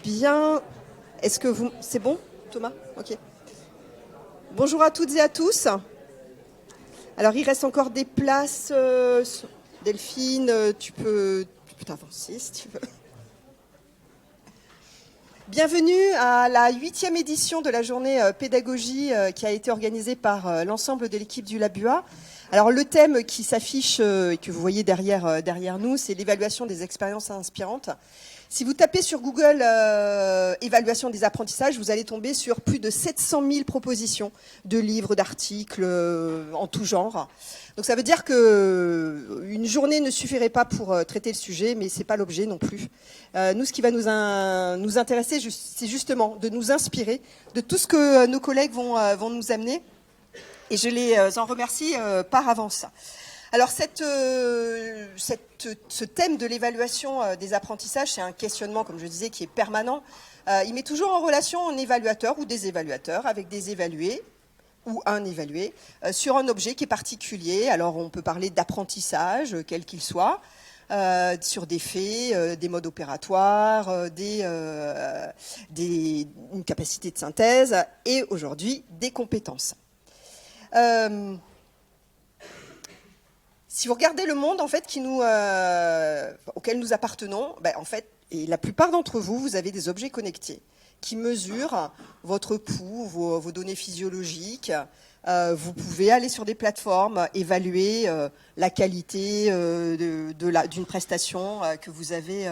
Bien. Est-ce que vous... C'est bon, Thomas? Ok. Bonjour à toutes et à tous. Alors, il reste encore des places. Delphine, tu peux t'avancer si tu veux. Bienvenue à la 8e édition de la journée pédagogie qui a été organisée par l'ensemble de l'équipe du Labua. Alors, le thème qui s'affiche et que vous voyez derrière nous, c'est l'évaluation des expériences inspirantes. Si vous tapez sur Google évaluation des apprentissages, vous allez tomber sur plus de 700 000 propositions de livres, d'articles en tout genre. Donc ça veut dire qu'une journée ne suffirait pas pour traiter le sujet, mais ce n'est pas l'objet non plus. Nous, ce qui va nous intéresser, c'est justement de nous inspirer de tout ce que nos collègues vont nous amener. Et je les en remercie par avance. Alors, ce thème de l'évaluation des apprentissages, c'est un questionnement, comme je disais, qui est permanent. Il met toujours en relation un évaluateur ou des évaluateurs avec des évalués ou un évalué sur un objet qui est particulier. Alors, on peut parler d'apprentissage, quel qu'il soit, sur des faits, des modes opératoires, une capacité de synthèse et aujourd'hui, des compétences. Si vous regardez le monde en fait auquel nous appartenons, en fait, et la plupart d'entre vous, vous avez des objets connectés qui mesurent votre pouls, vos données physiologiques. Vous pouvez aller sur des plateformes, évaluer la qualité d'une prestation que vous avez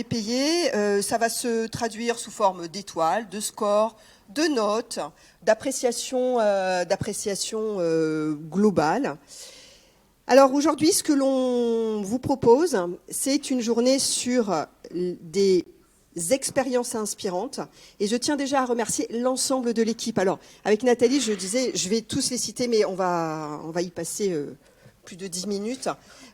payée. Ça va se traduire sous forme d'étoiles, de scores, de notes, d'appréciation globale. Alors aujourd'hui, ce que l'on vous propose, c'est une journée sur des expériences inspirantes. Et je tiens déjà à remercier l'ensemble de l'équipe. Alors, avec Nathalie, je disais, je vais tous les citer, mais on va y passer plus de 10 minutes.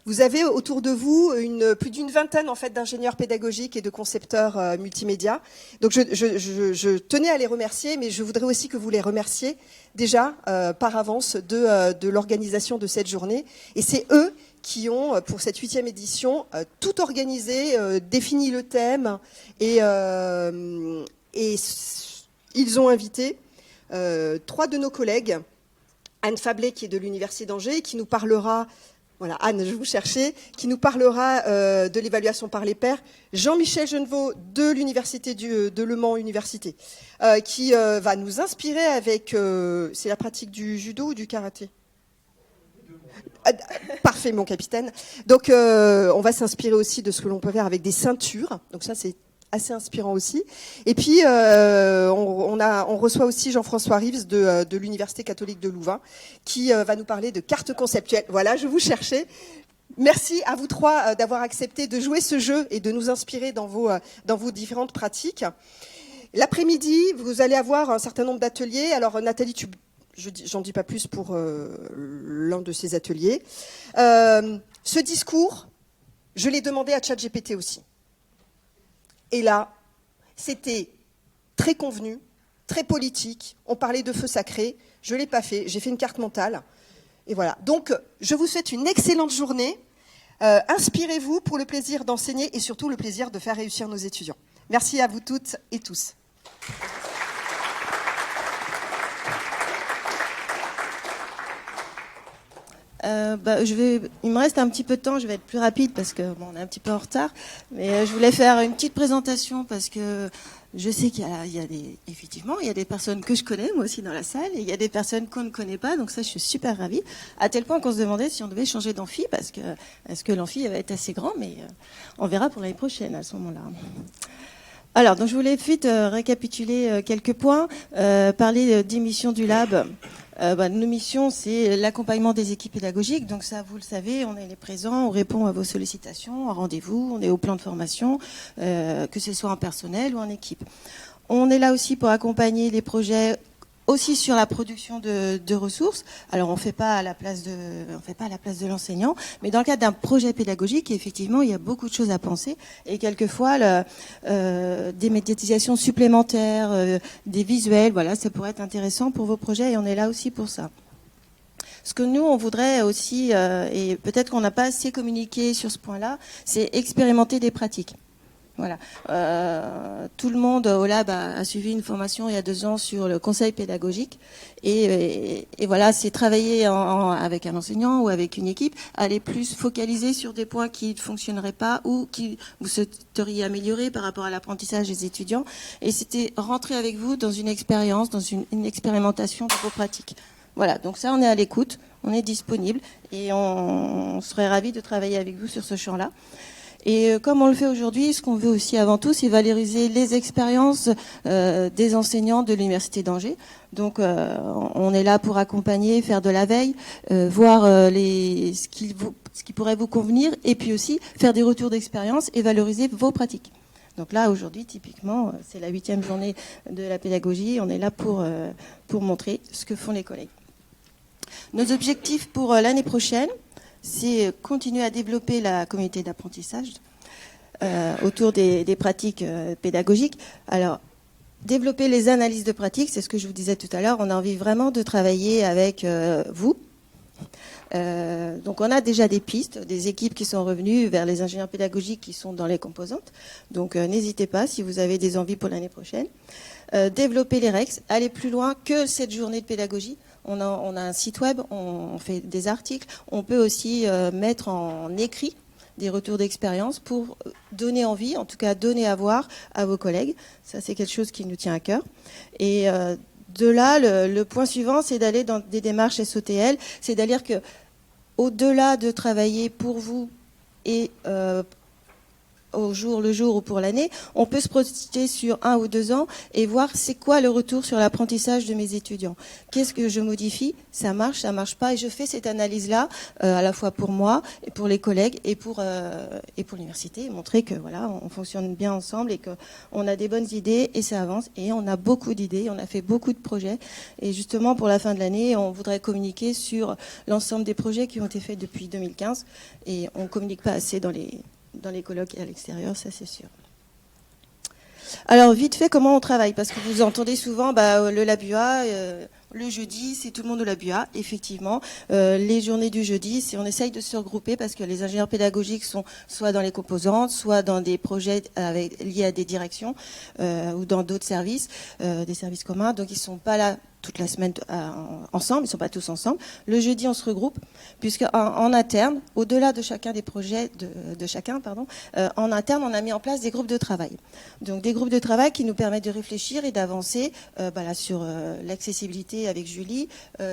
Vous avez autour de vous plus d'une vingtaine en fait d'ingénieurs pédagogiques et de concepteurs multimédia. Donc je tenais à les remercier, mais je voudrais aussi que vous les remerciez déjà par avance de l'organisation de cette journée. Et c'est eux qui ont, pour cette 8e édition, tout organisé, défini le thème et ils ont invité 3 de nos collègues. Anne Fablet, qui est de l'Université d'Angers, qui nous parlera, voilà, Anne, je vous cherchais, qui nous parlera de l'évaluation par les pairs. Jean-Michel Genevaux, de l'Université de Le Mans Université, qui va nous inspirer avec, c'est la pratique du judo ou du karaté? Parfait, mon capitaine. Donc, on va s'inspirer aussi de ce que l'on peut faire avec des ceintures. Donc ça, c'est assez inspirant aussi. Et puis, on reçoit aussi Jean-François Rives de l'Université catholique de Louvain, qui va nous parler de cartes conceptuelles. Voilà, je vous cherchais. Merci à vous 3 d'avoir accepté de jouer ce jeu et de nous inspirer dans vos différentes pratiques. L'après-midi, vous allez avoir un certain nombre d'ateliers. Alors, Nathalie, j'en dis pas plus pour l'un de ces ateliers. Ce discours, je l'ai demandé à ChatGPT aussi. Et là, c'était très convenu, très politique. On parlait de feu sacré. Je ne l'ai pas fait. J'ai fait une carte mentale. Et voilà. Donc, je vous souhaite une excellente journée. Inspirez-vous pour le plaisir d'enseigner et surtout le plaisir de faire réussir nos étudiants. Merci à vous toutes et tous. Il me reste un petit peu de temps, je vais être plus rapide parce que on est un petit peu en retard. Mais je voulais faire une petite présentation parce que je sais effectivement, il y a des personnes que je connais, moi aussi dans la salle, et il y a des personnes qu'on ne connaît pas, donc ça, je suis super ravie. À tel point qu'on se demandait si on devait changer d'amphi, parce que est-ce que l'amphi va être assez grand, mais on verra pour l'année prochaine à ce moment-là. Alors, donc je voulais vite récapituler quelques points, parler des missions du Lab. Nos missions, c'est l'accompagnement des équipes pédagogiques. Donc ça, vous le savez, on est présent, on répond à vos sollicitations, à rendez-vous, on est au plan de formation, que ce soit en personnel ou en équipe. On est là aussi pour accompagner les projets aussi sur la production de ressources. Alors, on fait pas à la place de l'enseignant, mais dans le cadre d'un projet pédagogique, effectivement, il y a beaucoup de choses à penser. Et quelquefois, des médiatisations supplémentaires, des visuels, voilà, ça pourrait être intéressant pour vos projets et on est là aussi pour ça. Ce que nous, on voudrait aussi, et peut-être qu'on n'a pas assez communiqué sur ce point-là, c'est expérimenter des pratiques. Voilà. Tout le monde au lab a suivi une formation il y a 2 ans sur le conseil pédagogique. Et voilà, c'est travailler avec un enseignant ou avec une équipe, aller plus focaliser sur des points qui ne fonctionneraient pas ou qui vous souhaiteriez améliorer par rapport à l'apprentissage des étudiants. Et c'était rentrer avec vous dans une expérience, dans une expérimentation de vos pratiques. Voilà, donc ça, on est à l'écoute, on est disponible et on serait ravis de travailler avec vous sur ce champ-là. Et comme on le fait aujourd'hui, ce qu'on veut aussi avant tout, c'est valoriser les expériences des enseignants de l'Université d'Angers. Donc on est là pour accompagner, faire de la veille, voir ce qui pourrait vous convenir, et puis aussi faire des retours d'expérience et valoriser vos pratiques. Donc là, aujourd'hui, typiquement, c'est la 8e journée de la pédagogie. On est là pour montrer ce que font les collègues. Nos objectifs pour l'année prochaine, c'est continuer à développer la communauté d'apprentissage autour des pratiques pédagogiques. Alors, développer les analyses de pratiques, c'est ce que je vous disais tout à l'heure. On a envie vraiment de travailler avec vous. Donc on a déjà des pistes, des équipes qui sont revenues vers les ingénieurs pédagogiques qui sont dans les composantes. Donc n'hésitez pas si vous avez des envies pour l'année prochaine. Développer les REX, aller plus loin que cette journée de pédagogie. On a un site web, on fait des articles. On peut aussi mettre en écrit des retours d'expérience pour donner envie, en tout cas donner à voir à vos collègues. Ça, c'est quelque chose qui nous tient à cœur. Et de là, le point suivant, c'est d'aller dans des démarches SOTL. C'est-à-dire que, au-delà de travailler pour vous et le jour ou pour l'année, on peut se projeter sur 1 ou 2 ans et voir c'est quoi le retour sur l'apprentissage de mes étudiants. Qu'est-ce que je modifie? Ça marche pas? Et je fais cette analyse-là à la fois pour moi et pour les collègues et pour l'université, montrer que voilà, on fonctionne bien ensemble et qu'on a des bonnes idées et ça avance. Et on a beaucoup d'idées, on a fait beaucoup de projets. Et justement, pour la fin de l'année, on voudrait communiquer sur l'ensemble des projets qui ont été faits depuis 2015. Et on ne communique pas assez dans les colloques et à l'extérieur, ça c'est sûr. Alors vite fait, comment on travaille? Parce que vous entendez souvent le Labua, le jeudi, c'est tout le monde au Labua, effectivement. Les journées du jeudi, on essaye de se regrouper parce que les ingénieurs pédagogiques sont soit dans les composantes, soit dans des projets liés à des directions ou dans d'autres services, des services communs. Donc ils ne sont pas là toute la semaine ensemble, ils ne sont pas tous ensemble. Le jeudi, on se regroupe, puisque en interne, au-delà de chacun des projets, en interne, on a mis en place des groupes de travail. Donc des groupes de travail qui nous permettent de réfléchir et d'avancer sur l'accessibilité avec Julie,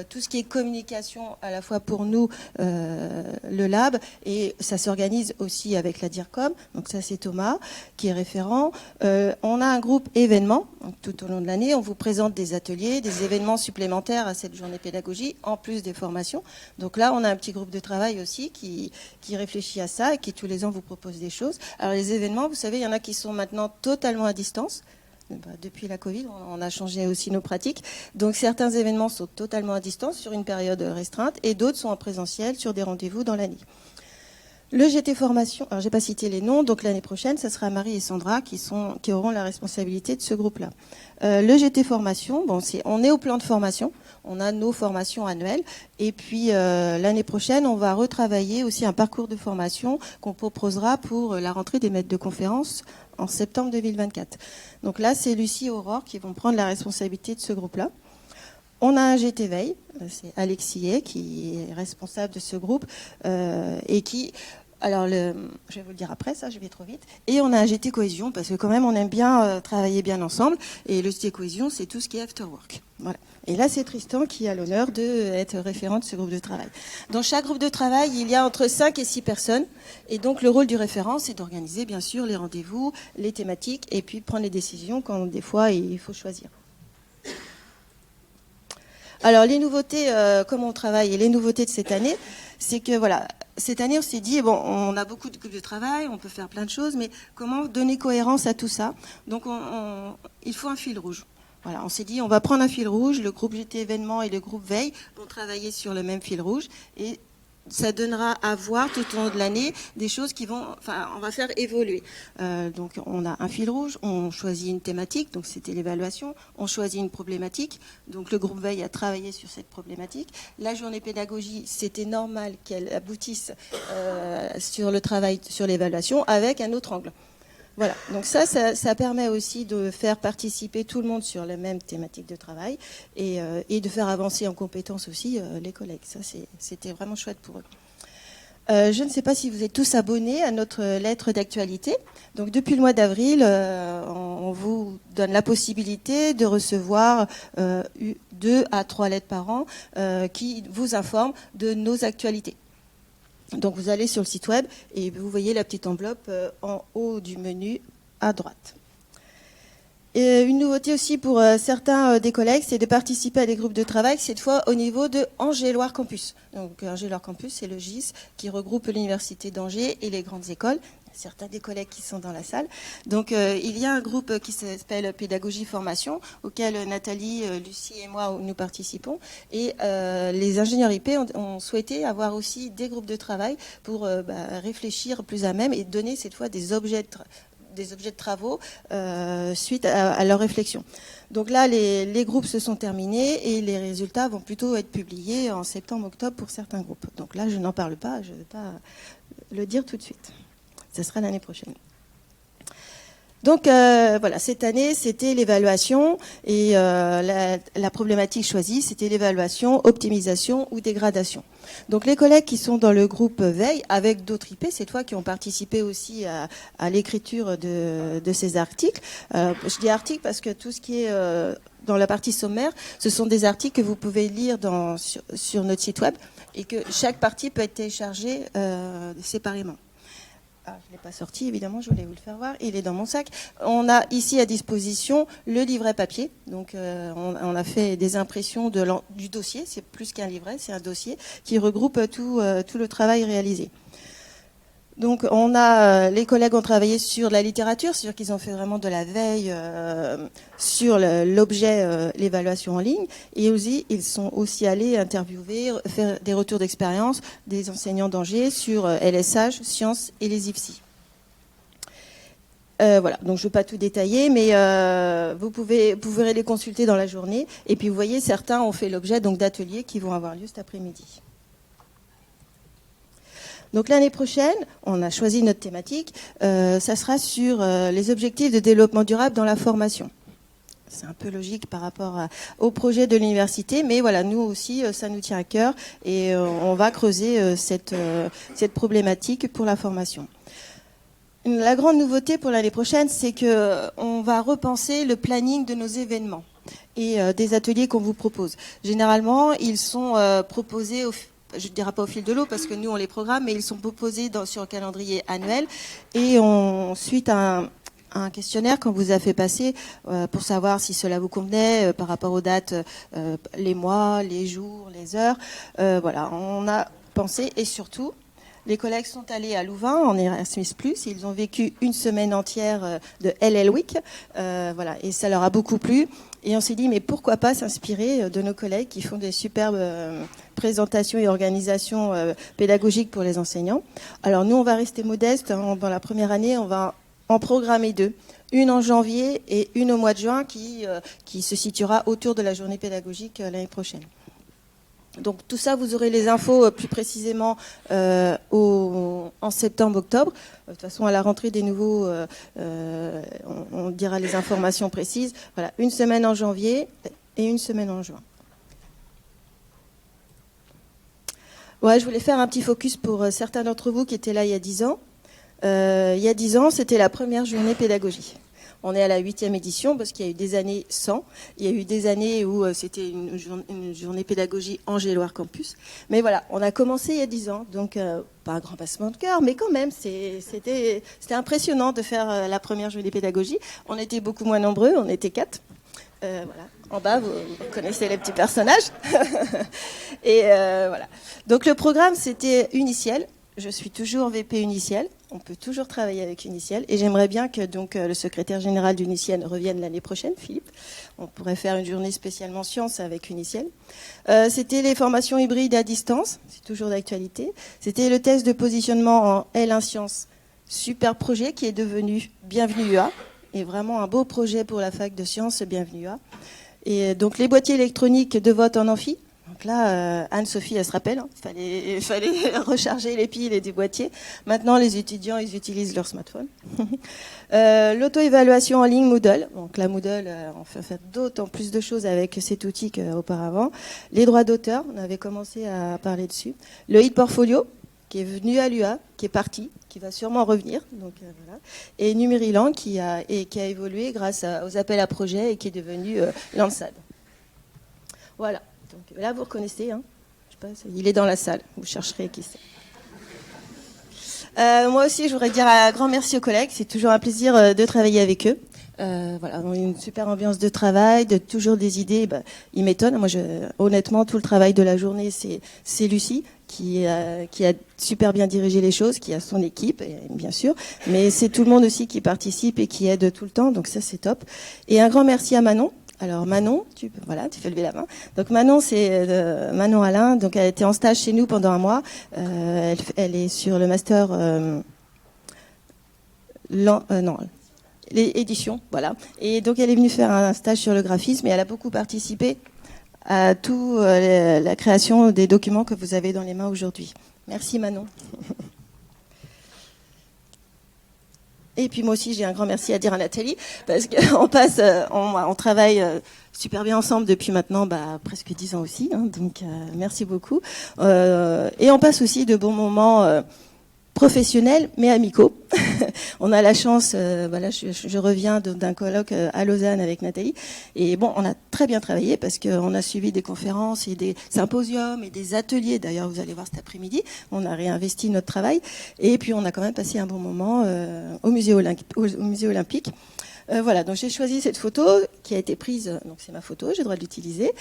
tout ce qui est communication à la fois pour nous, le lab, et ça s'organise aussi avec la DIRCOM. Donc ça, c'est Thomas qui est référent. On a un groupe événements, donc tout au long de l'année, on vous présente des ateliers, des événements supplémentaires à cette journée pédagogie, en plus des formations. Donc là, on a un petit groupe de travail aussi qui réfléchit à ça et qui tous les ans vous propose des choses. Alors les événements, vous savez, il y en a qui sont maintenant totalement à distance. Depuis la Covid, on a changé aussi nos pratiques. Donc certains événements sont totalement à distance sur une période restreinte et d'autres sont en présentiel sur des rendez-vous dans l'année. Le GT Formation, alors j'ai pas cité les noms, donc l'année prochaine, ce sera Marie et Sandra qui auront la responsabilité de ce groupe-là. Le GT Formation, on est au plan de formation, on a nos formations annuelles, et puis l'année prochaine, on va retravailler aussi un parcours de formation qu'on proposera pour la rentrée des maîtres de conférences en septembre 2024. Donc là, c'est Lucie et Aurore qui vont prendre la responsabilité de ce groupe-là. On a un GT Veille, c'est Alexis qui est responsable de ce groupe et qui... Alors, je vais vous le dire après, ça, je vais trop vite. Et on a un GT Cohésion, parce que quand même, on aime bien travailler bien ensemble. Et le GT Cohésion, c'est tout ce qui est after work. Voilà. Et là, c'est Tristan qui a l'honneur d'être référent de ce groupe de travail. Dans chaque groupe de travail, il y a entre 5 et 6 personnes. Et donc, le rôle du référent, c'est d'organiser, bien sûr, les rendez-vous, les thématiques, et puis prendre les décisions quand, des fois, il faut choisir. Alors, les nouveautés, comment on travaille et les nouveautés de cette année, c'est que, voilà, cette année, on s'est dit, on a beaucoup de groupes de travail, on peut faire plein de choses, mais comment donner cohérence à tout ça? Donc, il faut un fil rouge. Voilà, on s'est dit, on va prendre un fil rouge, le groupe GT événements et le groupe Veille vont travailler sur le même fil rouge, et ça donnera à voir tout au long de l'année des choses on va faire évoluer. Donc on a un fil rouge, on choisit une thématique, donc c'était l'évaluation, on choisit une problématique, donc le groupe Veille a travaillé sur cette problématique. La journée pédagogie, c'était normal qu'elle aboutisse sur le travail, sur l'évaluation, avec un autre angle. Voilà, donc ça permet aussi de faire participer tout le monde sur la même thématique de travail et de faire avancer en compétences aussi les collègues. Ça, c'était vraiment chouette pour eux. Je ne sais pas si vous êtes tous abonnés à notre lettre d'actualité. Donc depuis le mois d'avril, on vous donne la possibilité de recevoir 2 à 3 lettres par an qui vous informent de nos actualités. Donc vous allez sur le site web et vous voyez la petite enveloppe en haut du menu à droite. Et une nouveauté aussi pour certains des collègues, c'est de participer à des groupes de travail, cette fois au niveau de Angers-Loire Campus. Donc Angers-Loire Campus, c'est le GIS qui regroupe l'Université d'Angers et les grandes écoles. Certains des collègues qui sont dans la salle. Donc il y a un groupe qui s'appelle Pédagogie Formation, auquel Nathalie, Lucie et moi nous participons. Et les ingénieurs IP ont souhaité avoir aussi des groupes de travail pour réfléchir plus à même et donner cette fois des objets de travaux suite à leur réflexion. Donc là, les groupes se sont terminés et les résultats vont plutôt être publiés en septembre-octobre pour certains groupes. Donc là, je n'en parle pas, je ne vais pas le dire tout de suite. Ça sera l'année prochaine. Donc voilà, cette année, c'était l'évaluation et la problématique choisie, c'était l'évaluation, optimisation ou dégradation. Donc les collègues qui sont dans le groupe Veille, avec d'autres IP, cette fois qui ont participé aussi à l'écriture de ces articles. Je dis articles parce que tout ce qui est dans la partie sommaire, ce sont des articles que vous pouvez lire sur notre site web et que chaque partie peut être téléchargée séparément. Ah, je ne l'ai pas sorti, évidemment, je voulais vous le faire voir. Il est dans mon sac. On a ici à disposition le livret papier. Donc, on a fait des impressions du dossier. C'est plus qu'un livret, c'est un dossier qui regroupe tout le travail réalisé. Donc, les collègues ont travaillé sur la littérature, c'est-à-dire qu'ils ont fait vraiment de la veille sur l'objet, l'évaluation en ligne. Et aussi, ils sont aussi allés interviewer, faire des retours d'expérience des enseignants d'Angers sur LSH, sciences et les IFSI. Voilà, donc je ne vais pas tout détailler, mais vous pourrez les consulter dans la journée. Et puis, vous voyez, certains ont fait l'objet d'ateliers qui vont avoir lieu cet après-midi. Donc l'année prochaine, on a choisi notre thématique, ça sera sur les objectifs de développement durable dans la formation. C'est un peu logique par rapport au projet de l'université, mais voilà, nous aussi, ça nous tient à cœur et on va creuser cette problématique pour la formation. La grande nouveauté pour l'année prochaine, c'est qu'on va repenser le planning de nos événements et des ateliers qu'on vous propose. Généralement, ils sont proposés je ne dirais pas au fil de l'eau parce que nous on les programme, mais ils sont proposés sur un calendrier annuel et suite à un questionnaire qu'on vous a fait passer pour savoir si cela vous convenait par rapport aux dates, les mois, les jours, les heures. Voilà, on a pensé et surtout les collègues sont allés à Louvain en Erasmus+, ils ont vécu une semaine entière de LL Week, voilà, et ça leur a beaucoup plu. Et on s'est dit, mais pourquoi pas s'inspirer de nos collègues qui font des superbes présentations et organisations pédagogiques pour les enseignants. Alors nous, on va rester modestes. Dans la première année, on va en programmer 2. Une en janvier et une au mois de juin qui se situera autour de la journée pédagogique l'année prochaine. Donc tout ça, vous aurez les infos plus précisément en septembre-octobre. De toute façon, à la rentrée des nouveaux, on dira les informations précises. Voilà, une semaine en janvier et une semaine en juin. Ouais, je voulais faire un petit focus pour certains d'entre vous qui étaient là il y a 10 ans. Il y a 10 ans, c'était la première journée pédagogie. On est à la 8e édition parce qu'il y a eu des années sans. Il y a eu des années où c'était une journée pédagogie Angers-Loire Campus. Mais voilà, on a commencé il y a 10 ans. Donc, pas un grand passement de cœur, mais quand même, c'était impressionnant de faire la première journée pédagogie. On était beaucoup moins nombreux, on était 4. Voilà. En bas, vous connaissez les petits personnages. Et voilà. Donc, le programme, c'était Uniciel. Je suis toujours VP Uniciel. On peut toujours travailler avec Uniciel. Et j'aimerais bien que le secrétaire général d'Uniciel revienne l'année prochaine, Philippe. On pourrait faire une journée spécialement sciences avec Uniciel. C'était les formations hybrides à distance. C'est toujours d'actualité. C'était le test de positionnement en L1 Sciences. Super projet qui est devenu Bienvenue UA. Et vraiment un beau projet pour la fac de sciences Bienvenue UA. Et donc les boîtiers électroniques de vote en amphi. Donc là, Anne-Sophie, elle se rappelle, hein, il fallait recharger les piles et des boîtiers. Maintenant, les étudiants, ils utilisent leur smartphone. L'auto-évaluation en ligne Moodle. Donc la Moodle, on fait d'autant plus de choses avec cet outil qu'auparavant. Les droits d'auteur, on avait commencé à parler dessus. Le e-portfolio, qui est venu à l'UA, qui est parti, qui va sûrement revenir. Donc, voilà. Et Numériland, qui a évolué grâce aux appels à projets et qui est devenu Lansad. Voilà. Donc, là, vous reconnaissez. Hein, je sais pas, il est dans la salle. Vous chercherez qui c'est. Moi aussi, je voudrais dire un grand merci aux collègues. C'est toujours un plaisir de travailler avec eux. Voilà, on a une super ambiance de travail, toujours des idées. Ils m'étonnent. Moi, honnêtement, tout le travail de la journée, c'est Lucie qui a super bien dirigé les choses, qui a son équipe, bien sûr. Mais c'est tout le monde aussi qui participe et qui aide tout le temps. Donc ça, c'est top. Et un grand merci à Manon. Alors Manon, tu fais lever la main. Donc Manon, c'est Manon Alain. Donc elle était en stage chez nous pendant un mois. Elle est sur le master les éditions, voilà. Et donc elle est venue faire un stage sur le graphisme et elle a beaucoup participé à tout la création des documents que vous avez dans les mains aujourd'hui. Merci Manon. Et puis moi aussi, j'ai un grand merci à dire à Nathalie, parce qu'on travaille super bien ensemble depuis maintenant presque 10 ans aussi, hein, donc merci beaucoup. Et on passe aussi de bons moments professionnels, mais amicaux. On a la chance, je reviens d'un colloque à Lausanne avec Nathalie, et bon, on a très bien travaillé parce qu'on a suivi des conférences et des symposiums et des ateliers. D'ailleurs, vous allez voir cet après-midi, on a réinvesti notre travail, et puis on a quand même passé un bon moment au musée olympique. Voilà, donc j'ai choisi cette photo qui a été prise, donc c'est ma photo, j'ai le droit de l'utiliser,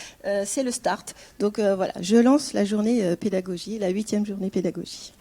c'est le start. Donc voilà, je lance la journée pédagogie, la 8e journée pédagogie.